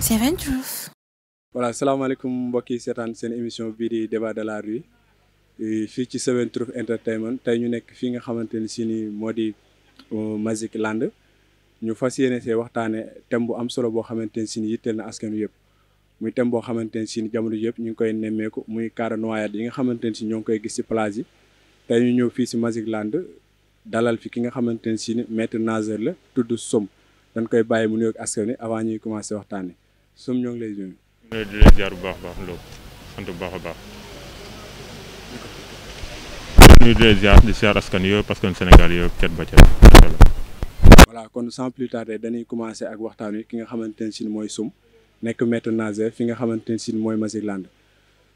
Seven Truth. voilà salaamaaleykum mbokk yi seetaan seen émission bii di débat de la rue fii ci Seven Truth Entertainment tey ñu nekk fii nga xamante ni si ni moo di Magic Land ñu fas yéene see waxtaane thème bu am solo boo xamante ni si ni yitteel na askan wi yëpp muy thème boo xamante ni si ni jamono yëpp ñu ngi koy nemmeeku muy cas de noyade yi nga xamante ni si ñoo ngi koy gis ci plage yi tey ñu ñëw fii si Magic Land dalal fi ki nga xamante ni si ni maître nageur la tudd Somme dañ koy bàyyi mu nuyoog askan wi avant ñuy commencé waxtaane Somme ñoo ngi lay nuyu. di leen ziar bu baax loolu sant bu baax a baax ñu di leen ziar di ziar askan yëpp askan Sénégal yëpp cet ba cet voilà kon sans plus tarder dañuy commencé ak waxtaan wi ki nga xamante ne si mooy Somme nekk maître nageur fi nga xamante ne si mooy Magic Land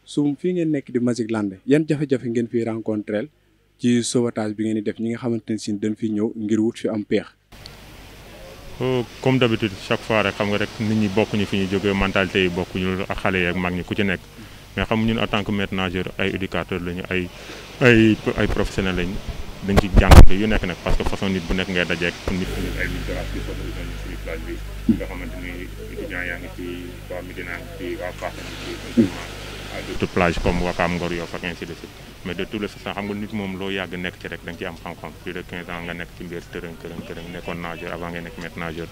Somme fii ngeen nekk di Magic Land yan jafe-jafe ngeen fi rencontreel ci sauvetage bi ngeen di def ñi nga xamante ne si dañ fi ñëw ngir wut fi am peex. comme d'habitude chaque fois rek xam nga rek nit ñi bokkuñu fi ñu jógee mentalité yi bokkuñu ak xale yi ak mag ñi ku ci nekk mais xam ñun en tant que maître nageur ay éducateur lañu ay professionnels lañu dañ ci jàngate yu nekk nag parce que façon nit bu nekk ngay dajeek nit ay littérature ci plage bi nga xamante ni étudiants yaa ngi ci waa Médina ngi ci waa Fass ngi ci d'autres plages comme Ouakam Ngor Yoff ak ainsi de suite mais de tous les façons xam nga nit moom loo yàgg nekk ci rek da nga ci am xam-xam plus de 15 ans nga nekk ci mbir kërën nekkoon nageur avant nga nekk maître nageur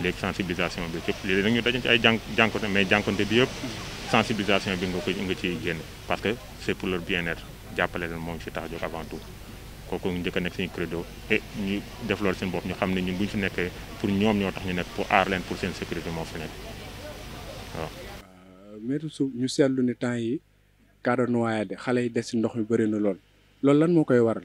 léegi sensibilisation bi yëpp léegi nag ñu daje ci ay jànkonte mais jànkonte bi yëpp sensibilisation bi nga ciy génne parce que c'est pour leur bien-être jàppale leen moo ñu fi tax a jóg avant tout kooku njëkk a nekk suñu credo et ñu def loolu seen bopp ñu xam ne ñun bu ñu fi nekkee pour ñoom ñoo tax ñu nekk pour aar leen pour seen sécurité moo fi nekk waaw. maître Somme ñu seetlu ne temps yi cas de noyade xale yi des ci ndox mi bëri na loolu lan moo koy waral.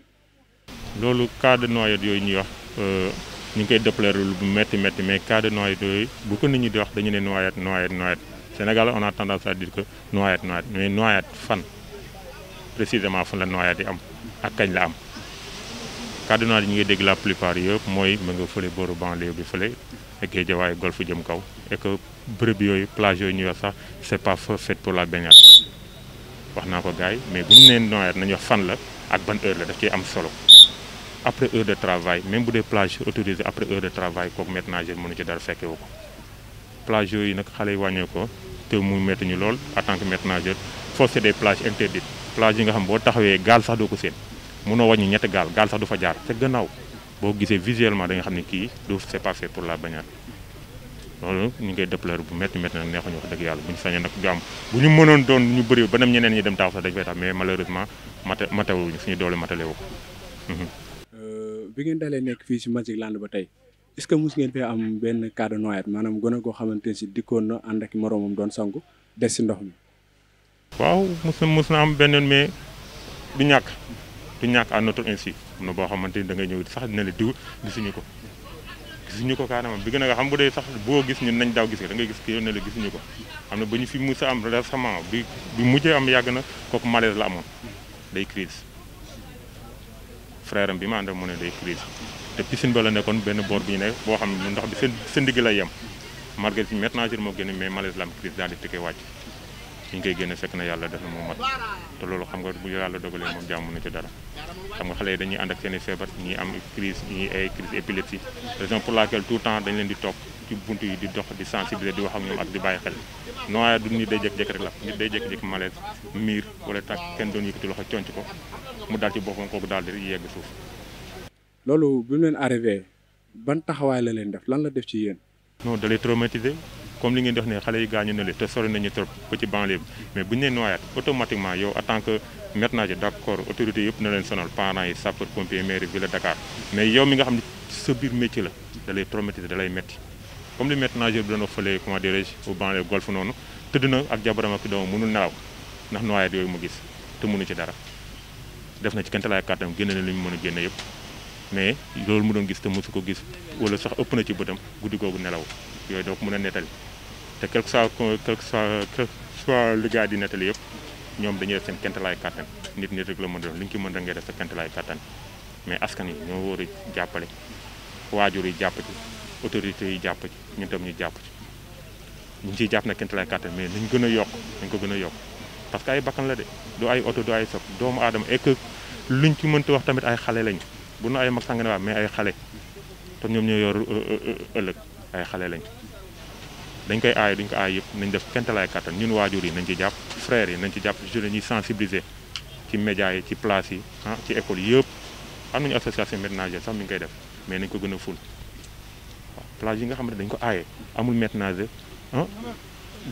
loolu cas de noyade yooyu ñuy wax ñu ngi koy déplorer lu métti mais cas de noyade yooyu bu ko nit ñi di wax dañu ne noyade Sénégal on a tendance à dire que noyade mais noyade fan précisément fan la noyade di am ak kañ la am. cas de noyade yi ñu ngi dégg la plupart yëpp mooy ma nga fële booru banlieue bi fële ak Guédiawaye golf jëm kaw et que bërëb yooyu plage yooyu ñuy wax sax c'est pas fait pour la baignade wax naa ko gars yi mais bu ñu nee noyade nañu wax fan la ak ban heure la daf ciy am solo après heure de travail même bu dee plage autorisée après heure de travail kooku maître nageur mënu ci dara fekke wu ko plage yooyu nag xale yi wàññee ko te mu métti ñu lool en tant que maître nageur foofu c'est des plages interdites plage yi nga xam boo taxawee gaal sax doo ko seen mënoo wàññi ñetti gaal sax du fa jaar te gannaaw boo gisee visuellement da nga xam ne kii du c'est pas fait pour la baignade loolu ñu ngi koy déplorer bu métti nag neexuñu wax dëgg yàlla bu ñu sañoon nag du am bu ñu mënoon doon ñu bëri ba dem ñeneen ñi dem taxaw sax dañ fay tax mais malheureusement matewuñu suñu doole matalewu ko. bi ngeen dalee nekk fii si Magic Land ba tey est-ce que mus ngeen fee am benn cas de noyade maanaam gone goo xamante ne si dikkoon na ànd ak moroomam doon sangu des si ndox mi. waaw mus na am benn mais du ñàkk à notre insu am na boo xamante ni da ngay ñëw sax dina la diw gisuñu ko carrément bi gën a nga xam bu dee sax boo gis ñun nañ daaw gis ko da ngay gis ki ne la gisuñu ko am na ba ñu fi musa am récemment bi mujjee am yàgg na kooku malaise la amoon day crise frère am bi ma ànd ak mu ne day crise te piscine ba la nekkoon benn boor bi ñu ne boo xam ne ndox bi seen ndigg lay yem malgré si maître nageur moo génne mais malaise la am crise daal di tëkkee wàcc ñu koy génne fekk na yàlla def na mu mat te loolu xam nga bu yàlla dogalee moom jàmm na ci dara xam nga xale yi dañuy ànd ak seen i feebar ñii am crise ñii ay crise épilepsie raison pour laquelle tout le temps dañ leen di topp ci buntu yi di dox di sensibiliser di wax ak ñoom ak di bàyyi xel noyade du nit day jékki-jékki rek la nit day jékki-jékki malaise miir wala tak kenn doon yëkkati loxo conc ko mu daal ci boppam kooku daal di yegg suuf. loolu bi mu leen arrivé ban taxawaay la leen def lan la def ci yéen. non da lay traumatiser comme li ngeen di wax ne xale yi gaañu na leen te sori nañu trop ba ci banlieue bi mais bu ñu nee noyade automatiquement yow en tant que maître nageur d'accord autorité yëpp na leen sonal parents yi sapeur pompier mairie ville de Dakar mais yow mi nga xam ne sa biir métier la da lay traumatiser da lay metti comme li maître nageur bi doon wax fële comment dirais-je au banlieue golf noonu tëdd na ak jabaram ak doomam mënul nelaw ndax noyade yooyu mu gis te mënu ci dara def na ci kentalaay kàttam génne na li mu mën a génne yëpp mais loolu mu doon gis te mosu ko gis wala sax ëpp na ci bëtam guddi googu nelaw yooyu doo ko mën a nettali te quelque soit li gars di nettali yëpp ñoom dañuy def seen kentalaay kàttan nit rek la mën a def li ñu ci mën rek ngay def sa kentalaay kàttan mais askan yi ñoo war a jàppale waajur yi jàpp ci autorités yi jàpp ci ñun tam ñu jàpp ci ñu ngi ciy jàpp na kentalaay kàttan mais nañ gën a yokk nañ ko gën a yokk parce que ay bakkan la de du ay oto du ay sob doomu aadama et que luñ ci mënta wax tamit ay xale lañ bu nu ay mag sànga ne waa mais ay xale te ñoom ñoo yor ëllëg ay xale lañ dañ koy aay duñ ko aay yëpp nañ def kentalaay kattan ñun waajur yi nañ ci jàpp frères yi nañ ci jàpp jeunes ñuy sensibiliser ci médias yi ci place yi ah ci école yëpp am nañu association maîtres nageurs sax mi ngi koy def mais nañ ko gën a ful waaw plage yi nga xam ne dañ ko aaye amul maître nageur ah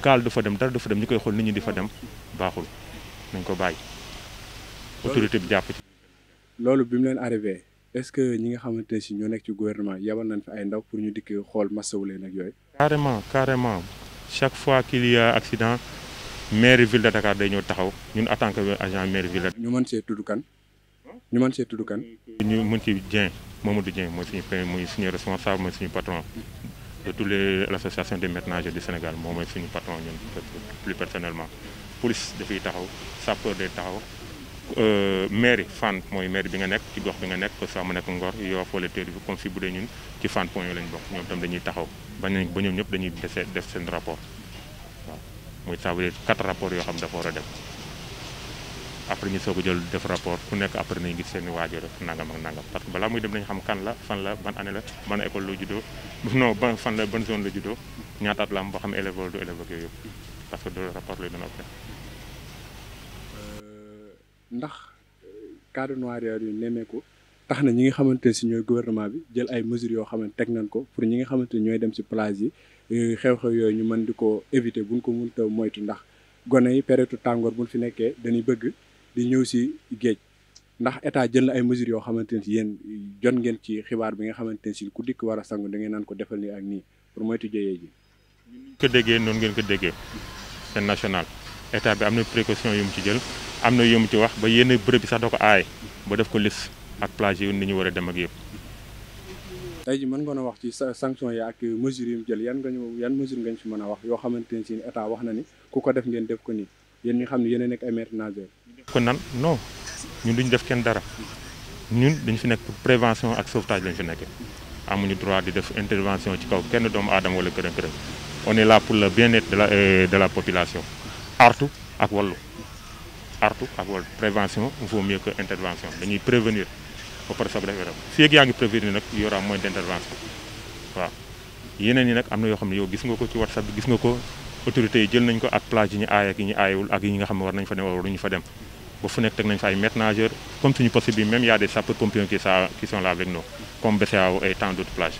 gaal du fa dem dara du fa dem ñu koy xool nit ñi di fa dem baaxul nañ ko bàyyi autorité bi jàpp ci. loolu bi mu leen arrivé est-ce que ñi nga xamante ne si ñoo nekk ci gouvernement yabal nañ fi ay ndaw pour ñu dikk xool masawu leen ak yooyu. carrément chaque fois qu'il y a accident mairie ville de Dakar day ñëw taxaw ñun en tant que agent mairie ville de. ñu mën see tudd kan. ñu mën ci Dieng Mamadou Dieng mooy suñu responsable mooy suñu patron de tous l'association des maîtres nageurs du Sénégal moom mooy suñu patron ñun plus personnellement police dafay taxaw sapeur day taxaw. mairie Fann mooy mairie bi nga nekk ci gox bi nga nekk que ça mu nekk Ngor Yoff wala Tëri bi comme si bu dee ñun ci Fann Point yi lañ bokk ñoom tam dañuy taxaw ba ñoom ñëpp dañuy def seen rapport waaw muy ça veut dire 4 rapports yoo xam dafa war a dem après ñu soog a jël def rapport ku nekk après nañu gis seen i waajur rek nangam ak nangam parce que balaa muy dem nañu xam kan la fan la ban année la ban école la juddoo non ban fan la ban zone la juddoo ñaataat la am boo xam élève wala du élève ak yooyu yëpp parce que do rapport lay doon après. ndax cas de noir yu nemmeeku tax na ñi nga xamante ne si ñooy gouvernement bi jël ay mesures yoo xam ne teg nañ ko pour ñi nga xamante ne ñooy dem si plage yi xew-xew yooyu ñu mën di ko éviter buñ ko mënta moytu ndax gone yi période tàngoor buñ fi nekkee dañuy bëgg di ñëw si géej ndax état jël na ay mesures yoo xamante ne si yéen jot ngeen ci xibaar bi nga xamante ne si ku dikk war a sangu da ngeen naan ko defal nii ak nii pour moytu jëyee ji. ko déggee noonu ngeen ko déggee c'est national état bi am na précaution yu mu ci jël. am na yu mu ci wax ba yenn bërëb bi sax da ko aay ba def ko liste ak plage yi ni ñu war a dem ak yëpp. tey ji mën nga na wax ci sanction yi ak mesures yi mu jël yan mesure nga ñu fi mën a wax yoo xamante ne si état wax na ni ku ko def ngeen def ko nii yéen ñi xam ne yéen a nekk ay maîtres nageurs. kon nan non ñun duñu def kenn dara ñun dañu fi nekk pour prévention ak sauvetage lañu fi nekkee amuñu droit di def intervention ci kaw kenn doomu aadama wala kërën on est là pour le bien-être de la population artu ak wallu. artu ak wala prévention vaut mieux que intervention dañuy prévenir ba pare soog a def fii ak yaa ngi prévenir nag y aura moins d'intervention waaw yeneen yi nag am na yoo xam ne yow gis nga ko ci WhatsApp bi gis nga ko autorités yi jël nañ ko ak plage yi ñu aay ak yi ñu aayewul ak yi nga xam ne war nañ fa dem wala waruñu fa dem ba fu nekk teg nañ fa ay maîtres nageurs comme suñu poste bi même y a des sapeurs-pompiers qui sont là avec nous comme BCEAO et tant d'autres plages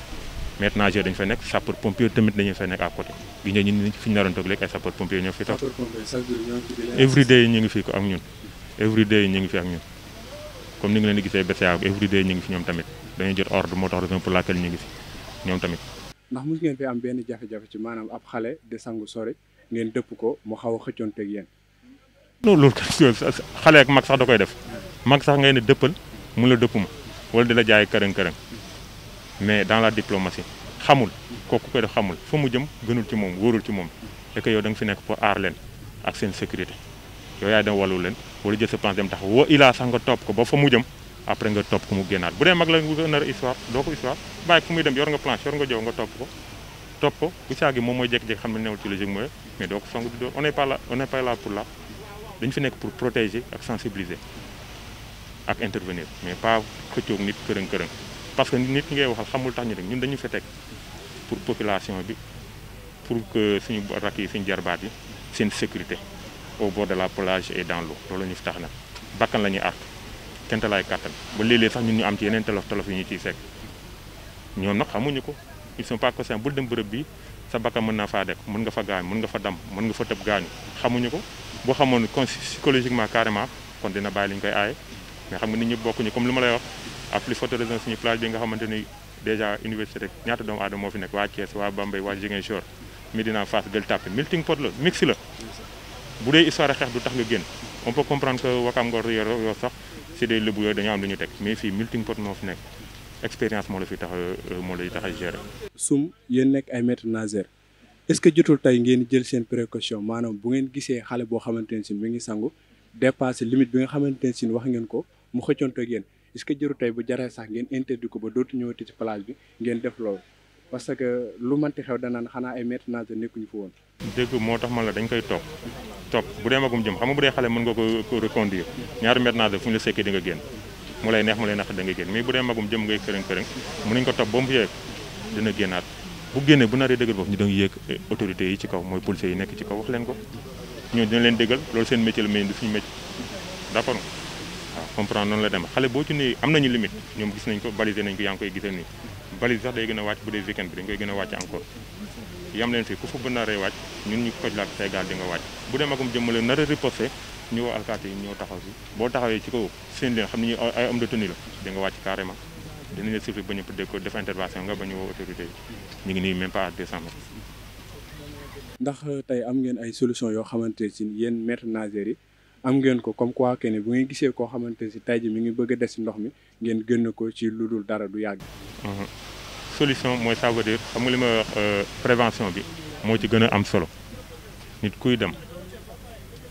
maîtres nageurs dañu fa nekk sapeurs-pompiers tamit dañuy fa nekk à côté gi ñëw ñun fi ñu naroon toog léegi ay sapeurs-pompiers ñoo fi toog everyday ñu ngi fi ko ak ñun everyday ñu ngi fi ak ñun comme ni nga leen di gisee BCEAO everyday ñu ngi fi ñoom tamit dañuy jot ordre moo tax raison pour laquelle ñu ngi fi ñoom tamit. ndax mos ngeen fi am benn jafe-jafe ci maanaam ab xale de sangu sori ngeen dëpp ko mu xaw a xëccoonteeg yéen. non loolu xale ak mag sax da koy def mag sax ngay ne dëppal mu la dëpp ma wala di la jaay kërën-kërën mais dans la diplomatie xamul kooku koy def xamul fa mu jëm gënul ci moom wóorul ci moom et que yow da nga fi nekk pour aar leen ak seen sécurité yow yaay dem wallu leen wala jël sa plan dem taxaw woo ilaa sax nga topp ko ba fa mu jëm après nga topp ko mu génnaat bu dee mag la nga nar a histoire doo ko histoire bàyyi fu muy dem yor nga planche yor nga jow nga topp ko bu caagi moom mooy jékki-jékki xam ne newul ci logique mooy mais doo ko song di doo on n'est pas là pour là dañu fi nekk pour protéger ak sensibiliser ak intervenir mais pas xëccoog nit kërën-kërën parce que nit ñi ngay waxal xamul tax ñu rek ñun dañu fa teg pour population bi pour que suñu rakk yi suñu jarbaat yi seen sécurité au bord de la plage et dans l'eau loolu ñu fi tax na bakkan la ñuy artu kente laay kàttan ba léeg-léeg sax ñun ñu am ci yeneen tolof yi ñu ciy fekk ñoom nag xamuñu ko ils sont pas conscients bul dem bërëb bi sa bakkan mën naa faa dekk mën nga fa gaañ mën nga fa dam mën nga fa tëb gaañu xamuñu ko boo xamoon psychologiquement carrément kon dina bàyyi li ñu koy aaye mais xam nga nit ñi bokkuñu comme li ma lay wax à plus forte raison suñu plage bi nga xamante ni déjà université rek ñaata doomu aadama moo fi nekk waa Thiès waa Bambey waa Ziguinchor Médina Fass Gueule Tapée melting pot la mix la bu dee histoire xeex du tax nga génn on peut comprendre que Wakam Ngor yoo sax c'est des lébu yooyu dañoo am lu ñu teg mais fii melting pot moo fi nekk expérience moo la fi tax moo lay tax a gérer. sum yéen nekk ay maîtres nageurs est-ce que jotul tey ngeen jël seen précaution maanaam bu ngeen gisee xale boo xamante ne si mi ngi sangu dépassé limite bi nga xamante ne si wax ngeen ko mu xëccoonte ak yéen est-ce que jëru tey bu jaree sax ngeen interdit ko ba dootu ñëwati ci plage bi ngeen def loolu parce que lu manti xew danaan xanaa ay maîtres nageurs nekkuñu fa woon. dégg moo tax man la dañ koy topp bu dee magum jëm xam nga bu dee xale mën nga ko reconduire ñaari maîtres nageurs fu ñu la sekkee di nga génn mu lay neex mu lay naq da nga génn mais bu dee magum jëm ngay kërën-kërën mënuñ ko topp ba mu yeeg dina génnaat bu génnee bu naree dëggal bopp ñu doon yéeg autorités yi ci kaw mooy policiers yi nekk ci kaw wax leen ko ñoo dina leen dëggal loolu seen métier la mais du suñu métier d'accord waaw comprendre noonu la dem xale boo ci ne am nañu limite ñoom gis nañ ko balisé nañ ko yaa ngi koy gisal nii balise sax day gën a wàcc bu dee weekend bi dañ koy gën a wàcc encore yam leen fii ku fa bu naree wàcc ñun ñu koj laak say gaal di nga wàcc bu dee magum jëmmale nar a riposté ñu woo alkaati yi ñoo taxaw si boo taxawee ci kaw seen leen xam ne ñu ay homme de tenue la di nga wàcc carrément dinañ la siffler ba ñu dégg ko def intervention nga ba ñu woo autorité yi ñu ngi nii même pas à 200 mètres. ndax tey am ngeen ay solution yoo xamante si yéen maîtres nageurs yi am ngeen ko comme quoi que ne bu ngeen gisee koo xamante si tey ji mi ngi bëgg a des si ndox mi ngeen gën ko ci lu dul dara du yàgg. solution mooy ça veut dire xam nga li ma wax prévention bi moo ci gën a am solo nit kuy dem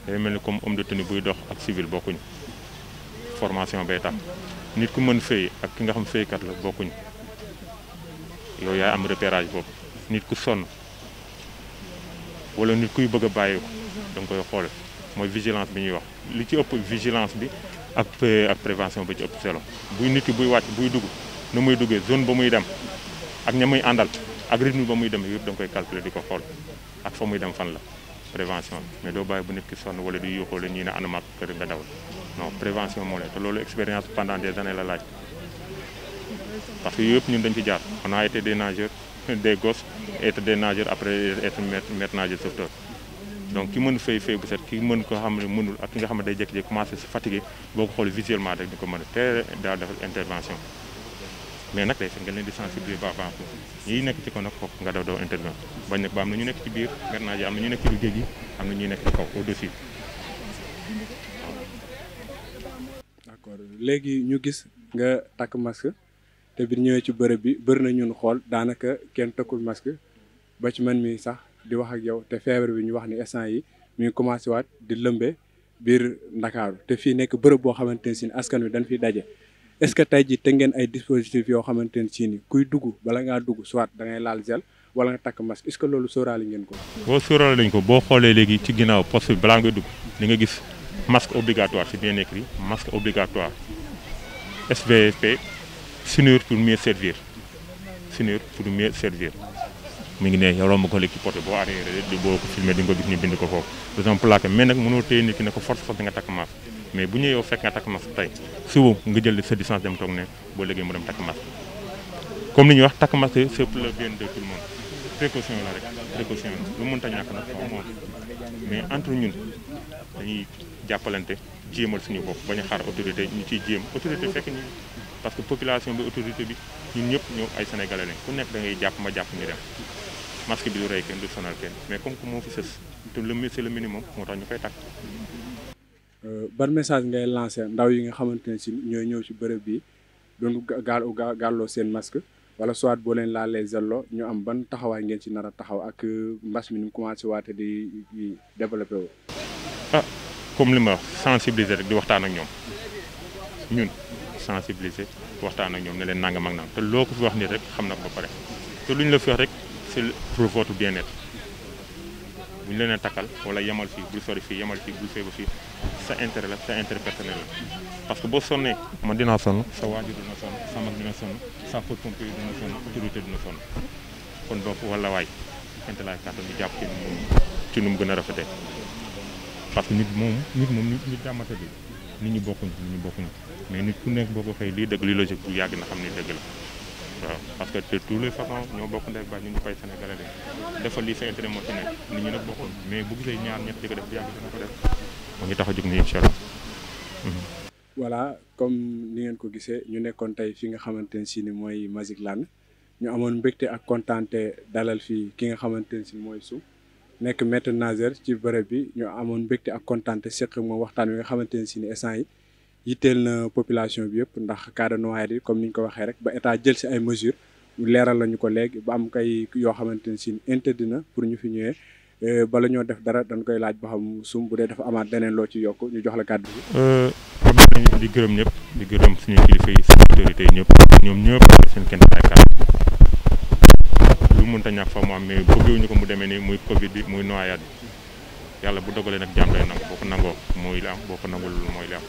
day mel ni comme homme de tenue buy dox ak civil bokkuñu formation bay tax nit ku mën fay ak ki nga xam faykat la bokkuñu yow yaay am repérage boobu nit ku sonn wala nit kuy bëgg a bàyyi ko da nga koy xool mooy vigilance bi ñuy wax li ci ëpp vigilance bi ak prévention ba ci ëpp solo buy nit ki buy wàcc buy dugg nu muy duggee zone ba muy dem ak ña muy àndal ak rythme ba muy dem yëpp da nga koy calculer di ko xool ak fa muy dem fan la prévention mais doo bàyyi bu nit ki sonn wala di yuuxoo la ñii ne anama kër nga dawal non prévention moo leen te loolu expérience pendant des années la laaj parce que yëpp ñun dañ ci jaar on a été des nageurs des gosses être des nageurs après être maître nageur sauveteur donc ki mën fay bu set ki mën ko xam ne mënul ak ki nga xam ne day jékki-jékki commencé si fatigué boo ko xool visuellement rek di ko mën a teel daal defal intervention mais nag day fekk nga leen di sensibiliser ba avant ñi nekk ci kaw nag foofu nga daw intervention bañ nag ba am na ñu nekk ci biir maître nageur am na ñu nekk ci biir géej gi am na ñuy nekk ci kaw au-dessus. d'accord léegi ñu gis nga takk masque te bi ñëwee ci bërëb bi bëri na ñun xool daanaka kenn takkul masque ba ci man mi sax di wax ak yow te feebar bi ñu wax ni instant yi mi ngi commencé waat di lëmbe biir Ndakaaru te fii nekk bërëb boo xamante ne si askan wi dañ fiy daje est-ce que tey jii te ngeen ay dispositifs yoo xamante ne si ni kuy dugg bala ngaa dugg soit da ngay laal gel wala nga takk masque est-ce que loolu sóoraale ngeen ko. boo sóoraale lañ ko boo xoolee léegi ci ginnaaw poste bi balaa ngay dugg li nga gis masque obligatoire c'est bien écrit masque obligatoire SVP s'unir pour mieux servir s'unir pour mieux servir. mi ngi ne yow romb ko léegi ci porte boo arrière boo ko filmé di nga ko gis ñu bind ko foofu raison plaqué mais nag mënoo téye nit ki ne ko force di nga takk masque mais bu ñëwee yow fekk nga takk masque tey suba nga jël sa distance dem toog ne boo léegi mu dem takk masque comme ni ñuy wax takk masque c'est pour le bien de tout le monde précaution la rek précaution la lu mënta ñàkk nag foofu moom mais entre ñun dañuy jàppalante jéemal suñu bopp bañ a xaar autorité ñu ciy jéem autorité fekk ñu parce que population bi autorité bi ñun ñëpp ñoo ay sénégalais lañ ku nekk da ngay jàpp ma jàpp ñu dem masque bi du rey kenn du sonal kenn mais comme que moo fi sës te c'est le minimum moo tax ñu koy takk. ban message ngay lancé ndaw yi nga xamante ne si ñooy ñëw ci bërëb bi doon gàlloo seen masque wala soit boo leen laalee zello ñu am ban taxawaay ngeen ci nar a taxaw ak mbas mi ni mu commencé waate di développé wu. ah comme li ma wax sensibiliser rek di waxtaan ak ñoom ñun sensibiliser waxtaan ak ñoom ne leen nangam ak nangam te loo ko fi wax nii rek xam na ko ba pare te lu ñu la fi wax rek. c'est pour votre bien-être bu ñu leen a takkal wala yemal fii bul sori fii yemal fii bul feebar fii sa intérêt la sa intérêt personnel la parce que boo sonnee man dinaa sonn sa waajur dina sonn sa mag dina sonn sa pompier dina sonn autorité dina sonn kon donc wala waay xente laay kàttan ñu jàpp ci nu mu gën a rafetee parce que nit jàmmata bi nit ñi bokkuñu mais nit ku nekk boo ko xëy lii dëgg li logique bu yàgg na xam ni dëgg la waaw parce que de tous les façons ñoo bokk ndey ba ñu koy sénégalais de defal lii sa intérêt moo ci nekk nit ñi nag bokkul mais bu gisee ñaar ñett di ko def bu yàgg dina ko def moo ngi tax a jóg nii incha allah. voilà comme ni ngeen ko gisee ñu nekkoon tey fi nga xamante ne si ni mooy Magic Land ñu amoon mbégte ak kontaante dalal fii ki nga xamante ne si mooy Sou nekk maître nageur ci bërëb bi ñu amoon mbégte ak kontaante seq moom waxtaan wi nga xamante ne si ni instant yi yitteel na population bi yëpp ndax cas de noyade yi comme ni ñu ko waxee rek ba état jël si ay mesures leeral lañu ko léegi ba am kay yoo xamante ne si interdit na pour ñu fi ñëwee bala ñoo def dara dañ koy laaj ba xam Sum bu dee dafa amaat leneen loo ci yokk ñu jox la kàddu bi. xam nañu di gërëm ñëpp di gërëm suñu kilifa yi suñu autorités yi ñëpp ñoom ñëpp seen kenn ay kàddu lu mënta ñàkk fa mu am mais bëggewuñu ko mu demee nii muy Covid bi muy noyade bi yàlla bu dogalee nag jàmm lay nangu boo ko nangoo mooy li am boo ko nangul mooy li am.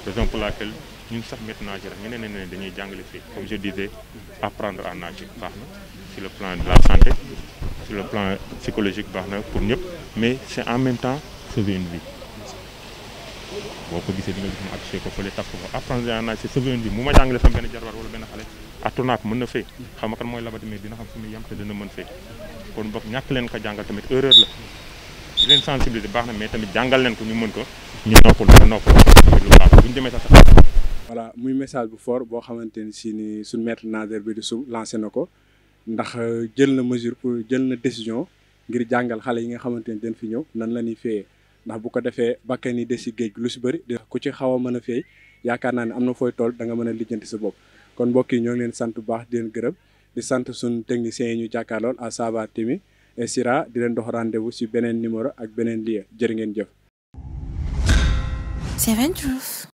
raison pour laquelle ñun sax maître nageur ñeneen ne dañuy jàngale fii comme je disais apprendre à nager baax na sur le plan de la santé sur le plan psychologique baax na pour ñëpp mais c'est en même temps sauver une vie boo ko gisee di nga gis mu accouché ko fële taf ko apprendre en âge c'est sauver une vie mu ma jàngale sama benn jarbaat wala benn xale attu naa ko mën na fay xam nga kan mooy labati mais dina xam fi muy yam te dina mën fay kon boog ñàkk leen ko jàngal tamit erreur la di leen sensibiliser baax na mais tamit jàngal leen ko ñu mën ko ñu noppal lu baax bu ñu demee sax voilà muy message bu fort boo xamante ni si ni suñ maître nageur bi di su lancé na ko ndax jël na mesure pour jël na décision ngir jàngal xale yi nga xamante ni dañ fi ñëw nan la ñuy féeyee ndax bu ko defee bakkan yi des si géej lu si bëri ku ci xaw a mën a féey yaakaar naa ne am na fooy tool da nga mën a lijjanti sa bopp kon mbokk yi ñoo ngi leen sant bu baax di leen gërëm di sant suñ techniciens yi ñu jàkkaarlool à Saba Timi et Sira di leen dox rendez-vous si beneen numéro ak beneen lien jërë ngeen jëf. 7 Truth.